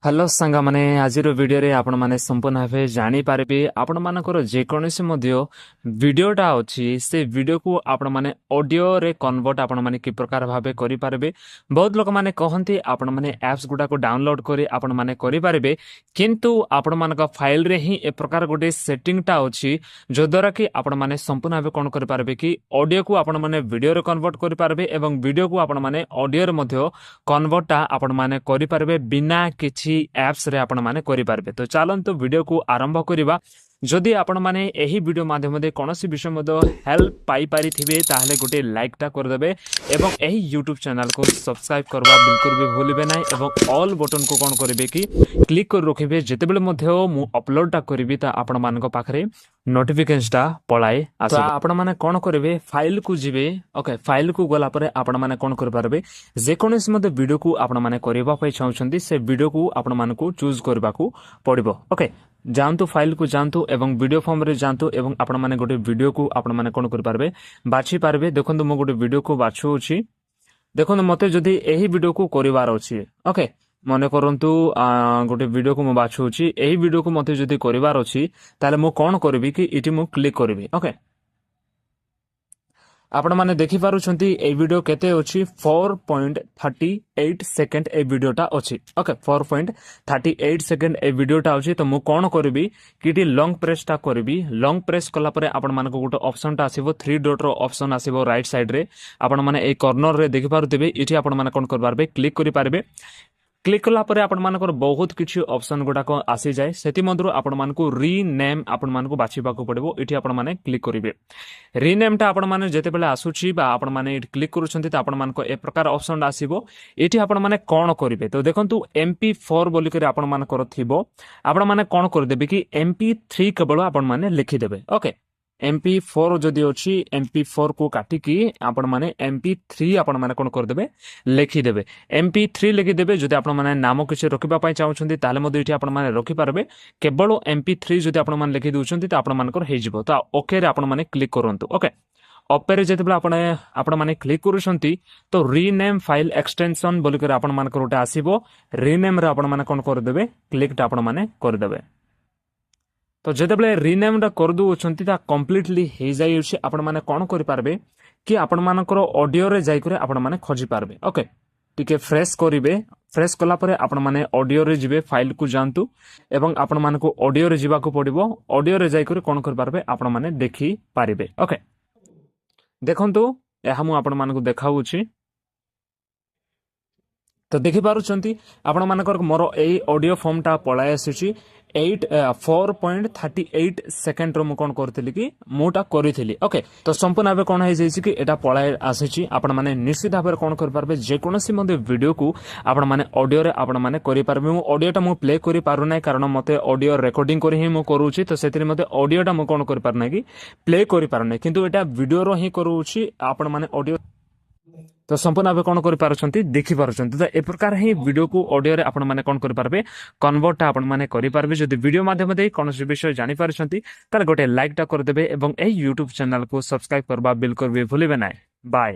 Hello ସାଙ୍ଗମାନେ ଆଜିର ଭିଡ଼ିଓରେ ଆପଣମାନେ ସମ୍ପୂର୍ଣ୍ଣ ଭାବେ ଜାଣିପାରିବେ ଆପଣମାନଙ୍କର ଯେକୌଣସି ମଧ୍ୟ ଭିଡ଼ିଓଟା ଅଛି ସେ ଭିଡ଼ିଓକୁ ଆପଣମାନେ ଅଡ଼ିଓରେ କନଭର୍ଟ ଆପଣମାନେ କି ପ୍ରକାର ଭାବେ କରିପାରିବେ। ବହୁତ ଲୋକମାନେ କହନ୍ତି ଆପଣମାନେ ଆପ୍ସ ଗୁଡ଼ାକୁ ଡାଉନଲୋଡ଼ କରି ଆପଣମାନେ କରିପାରିବେ, କିନ୍ତୁ ଆପଣମାନଙ୍କ ଫାଇଲରେ ହିଁ ଏ ପ୍ରକାର ଗୋଟେ ସେଟିଂଟା ଅଛି ଯଦ୍ୱାରା କି ଆପଣମାନେ ସମ୍ପୂର୍ଣ୍ଣ ଭାବେ କ'ଣ କରିପାରିବେ କି ଅଡ଼ିଓକୁ ଆପଣମାନେ ଭିଡ଼ିଓରେ କନଭର୍ଟ କରିପାରିବେ ଏବଂ ଭିଡ଼ିଓକୁ ଆପଣମାନେ ଅଡ଼ିଓରେ ମଧ୍ୟ କନଭର୍ଟଟା ଆପଣମାନେ କରିପାରିବେ ବିନା କିଛି ଆପ୍ସ ରେ ଆପଣମାନେ କରିପାରିବେ। ତ ଚାଲନ୍ତୁ ଭିଡ଼ିଓକୁ ଆରମ୍ଭ କରିବା। ଯଦି ଆପଣମାନେ ଏହି ଭିଡ଼ିଓ ମାଧ୍ୟମରେ କୌଣସି ବିଷୟ ମଧ୍ୟ ହେଲ୍ପ ପାଇପାରିଥିବେ ତାହେଲେ ଗୋଟେ ଲାଇକ୍ଟା କରିଦେବେ ଏବଂ ଏହି ୟୁଟ୍ୟୁବ୍ ଚ୍ୟାନେଲକୁ ସବସ୍କ୍ରାଇବ୍ କରିବା ବିଲକୁଲ ବି ଭୁଲିବେ ନାହିଁ ଏବଂ ଅଲ୍ ବଟନକୁ କ'ଣ କରିବେ କି କ୍ଲିକ୍ କରି ରଖିବେ। ଯେତେବେଳେ ମଧ୍ୟ ମୁଁ ଅପଲୋଡ଼ଟା କରିବି ତା ଆପଣମାନଙ୍କ ପାଖରେ ନୋଟିଫିକେସନଟା ପଳାଏ ଆସିବ। ଆପଣମାନେ କ'ଣ କରିବେ, ଫାଇଲକୁ ଯିବେ। ଓକେ, ଫାଇଲକୁ ଗଲା ପରେ ଆପଣମାନେ କ'ଣ କରିପାରିବେ, ଯେକୌଣସି ମଧ୍ୟ ଭିଡ଼ିଓକୁ ଆପଣମାନେ କରିବା ପାଇଁ ଚାହୁଁଛନ୍ତି ସେ ଭିଡ଼ିଓକୁ ଆପଣମାନଙ୍କୁ ଚୁଜ୍ କରିବାକୁ ପଡ଼ିବ। ଓକେ, ଯାଆନ୍ତୁ ଫାଇଲକୁ ଯାଆନ୍ତୁ ଏବଂ ଭିଡ଼ିଓ ଫର୍ମରେ ଯାଆନ୍ତୁ ଏବଂ ଆପଣମାନେ ଗୋଟେ ଭିଡ଼ିଓକୁ ଆପଣମାନେ କ'ଣ କରିପାରିବେ ବାଛିପାରିବେ। ଦେଖନ୍ତୁ ମୁଁ ଗୋଟେ ଭିଡ଼ିଓକୁ ବାଛୁଅଛି। ଦେଖନ୍ତୁ ମୋତେ ଯଦି ଏହି ଭିଡ଼ିଓକୁ କରିବାର ଅଛି, ଓକେ ମନେ କରନ୍ତୁ ଗୋଟେ ଭିଡ଼ିଓକୁ ମୁଁ ବାଛୁଅଛି, ଏହି ଭିଡ଼ିଓକୁ ମୋତେ ଯଦି କରିବାର ଅଛି ତାହେଲେ ମୁଁ କ'ଣ କରିବି କି ଏଠି ମୁଁ କ୍ଲିକ୍ କରିବି। ଓକେ, ଆପଣମାନେ ଦେଖିପାରୁଛନ୍ତି এই ভিডিও কেতে ଅଛି 4.38 সেকেন্ড এই ভিডিওটা ଅଛି। ওকে, 4.38 সেকেন্ড এই ভিডিওটা ଅଛି। তো ମୁଁ କ'ଣ କରିବି କି ଏଠି ଲଙ୍ଗ ପ୍ରେସ୍ଟା କରିବି। ଲଙ୍ଗ ପ୍ରେସ୍ କଲା ପରେ ଆପଣମାନଙ୍କୁ ଗୋଟେ ଅପସନ୍ଟା ଆସିବ, 3 ଡଟ୍ର ଅପସନ୍ ଆସିବ ରାଇଟ୍ ସାଇଡ଼୍ରେ। ଆପଣମାନେ এই କର୍ଣ୍ଣରରେ ଦେଖିପାରୁଥିବେ, ଏଠି ଆପଣମାନେ କ'ଣ କରିପାରିବେ କ୍ଲିକ୍ କରିପାରିବେ। କ୍ଲିକ୍ କଲା ପରେ ଆପଣମାନଙ୍କର ବହୁତ କିଛି ଅପସନ୍ ଗୁଡ଼ାକ ଆସିଯାଏ, ସେଥିମଧ୍ୟରୁ ଆପଣମାନଙ୍କୁ ରିନେମ୍ ଆପଣମାନଙ୍କୁ ବାଛିବାକୁ ପଡ଼ିବ। ଏଠି ଆପଣମାନେ କ୍ଲିକ୍ କରିବେ। ରିନେମ୍ଟା ଆପଣମାନେ ଯେତେବେଳେ ଆସୁଛି ବା ଆପଣମାନେ ଏଠି କ୍ଲିକ୍ କରୁଛନ୍ତି ତ ଆପଣମାନଙ୍କ ଏ ପ୍ରକାର ଅପସନ୍ଟା ଆସିବ। ଏଠି ଆପଣମାନେ କ'ଣ କରିବେ, ତ ଦେଖନ୍ତୁ MP4 ବୋଲିକରି ଆପଣମାନଙ୍କର ଥିବ, ଆପଣମାନେ କ'ଣ କରିଦେବେ କି MP3 କେବଳ ଆପଣମାନେ ଲେଖିଦେବେ। ଓକେ, MP4 ଯଦି ଅଛି MP4 କୁ କାଟିକି ଆପଣମାନେ MP3 ଆପଣମାନେ କ'ଣ କରିଦେବେ ଲେଖିଦେବେ। MP3 ଲେଖିଦେବେ। ଯଦି ଆପଣମାନେ ନାମ କିଛି ରଖିବା ପାଇଁ ଚାହୁଁଛନ୍ତି ତାହେଲେ ମଧ୍ୟ ଏଠି ଆପଣମାନେ ରଖିପାରିବେ। କେବଳ MP3 ଯଦି ଆପଣମାନେ ଲେଖି ଦେଉଛନ୍ତି ତ ଆପଣମାନଙ୍କର ହେଇଯିବ। ତ ଓକେରେ ଆପଣମାନେ କ୍ଲିକ୍ କରନ୍ତୁ। ଓକେ, ଅପେରେ ଯେତେବେଳେ ଆପଣମାନେ କ୍ଲିକ୍ କରୁଛନ୍ତି ତ ରିନେମ୍ ଫାଇଲ୍ ଏକ୍ସଟେନସନ୍ ବୋଲିକରି ଆପଣମାନଙ୍କର ଗୋଟେ ଆସିବ। ରିନେମ୍ରେ ଆପଣମାନେ କ'ଣ କରିଦେବେ କ୍ଲିକ୍ଟା ଆପଣମାନେ କରିଦେବେ। ତ ଯେତେବେଳେ ରିନେମ୍ଟା କରିଦେଉଛନ୍ତି ତା କମ୍ପ୍ଲିଟଲି ହେଇଯାଉଛି, ଆପଣମାନେ କ'ଣ କରିପାରିବେ କି ଆପଣମାନଙ୍କର ଅଡ଼ିଓରେ ଯାଇକରି ଆପଣମାନେ ଖୋଜିପାରିବେ। ଓକେ, ଟିକେ ଫ୍ରେଶ୍ କରିବେ। ଫ୍ରେଶ୍ କଲା ପରେ ଆପଣମାନେ ଅଡ଼ିଓରେ ଯିବେ, ଫାଇଲକୁ ଯାଆନ୍ତୁ ଏବଂ ଆପଣମାନଙ୍କୁ ଅଡ଼ିଓରେ ଯିବାକୁ ପଡ଼ିବ। ଅଡ଼ିଓରେ ଯାଇକରି କ'ଣ କରିପାରିବେ ଆପଣମାନେ ଦେଖିପାରିବେ। ଓକେ, ଦେଖନ୍ତୁ ଏହା ମୁଁ ଆପଣମାନଙ୍କୁ ଦେଖାଉଛି। ତ ଦେଖିପାରୁଛନ୍ତି ଆପଣମାନଙ୍କର ମୋର ଏଇ ଅଡ଼ିଓ ଫର୍ମଟା ପଳାଇ ଆସିଛି। 4.38 ସେକେଣ୍ଡର ମୁଁ କ'ଣ କରିଥିଲି କି ମୁଁଟା କରିଥିଲି। ଓକେ, ତ ସମ୍ପୂର୍ଣ୍ଣ ଭାବେ କ'ଣ ହେଇଯାଇଛି କି ଏଇଟା ପଳାଇ ଆସିଛି। ଆପଣମାନେ ନିଶ୍ଚିତ ଭାବରେ କ'ଣ କରିପାରିବେ, ଯେକୌଣସି ମଧ୍ୟ ଭିଡ଼ିଓକୁ ଆପଣମାନେ ଅଡ଼ିଓରେ ଆପଣମାନେ କରିପାରିବେ। ମୁଁ ଅଡ଼ିଓଟା ମୁଁ ପ୍ଲେ କରିପାରୁନାହିଁ କାରଣ ମୋତେ ଅଡ଼ିଓ ରେକର୍ଡ଼ିଂ କରି ହିଁ ମୁଁ କରୁଛି, ତ ସେଥିରେ ମୋତେ ଅଡ଼ିଓଟା ମୁଁ କ'ଣ କରିପାରୁନାହିଁ କି ପ୍ଲେ କରିପାରୁନାହିଁ, କିନ୍ତୁ ଏଇଟା ଭିଡ଼ିଓର ହିଁ କରୁଛି। ଆପଣମାନେ ଅଡ଼ିଓ ତ ସମ୍ପୂର୍ଣ୍ଣ ଭାବେ କ'ଣ କରିପାରୁଛନ୍ତି ଦେଖିପାରୁଛନ୍ତି। ତ ଏ ପ୍ରକାର ହିଁ ଭିଡ଼ିଓକୁ ଅଡ଼ିଓରେ ଆପଣମାନେ କ'ଣ କରିପାରିବେ କନଭର୍ଟଟା ଆପଣମାନେ କରିପାରିବେ। ଯଦି ଭିଡ଼ିଓ ମାଧ୍ୟମରେ କୌଣସି ବିଷୟ ଜାଣିପାରୁଛନ୍ତି ତାହେଲେ ଗୋଟେ ଲାଇକ୍ଟା କରିଦେବେ ଏବଂ ଏହି ୟୁଟ୍ୟୁବ୍ ଚ୍ୟାନେଲକୁ ସବସ୍କ୍ରାଇବ୍ କରିବା ବିଲକୁଲ ବି ଭୁଲିବେ ନାହିଁ। ବାଏ।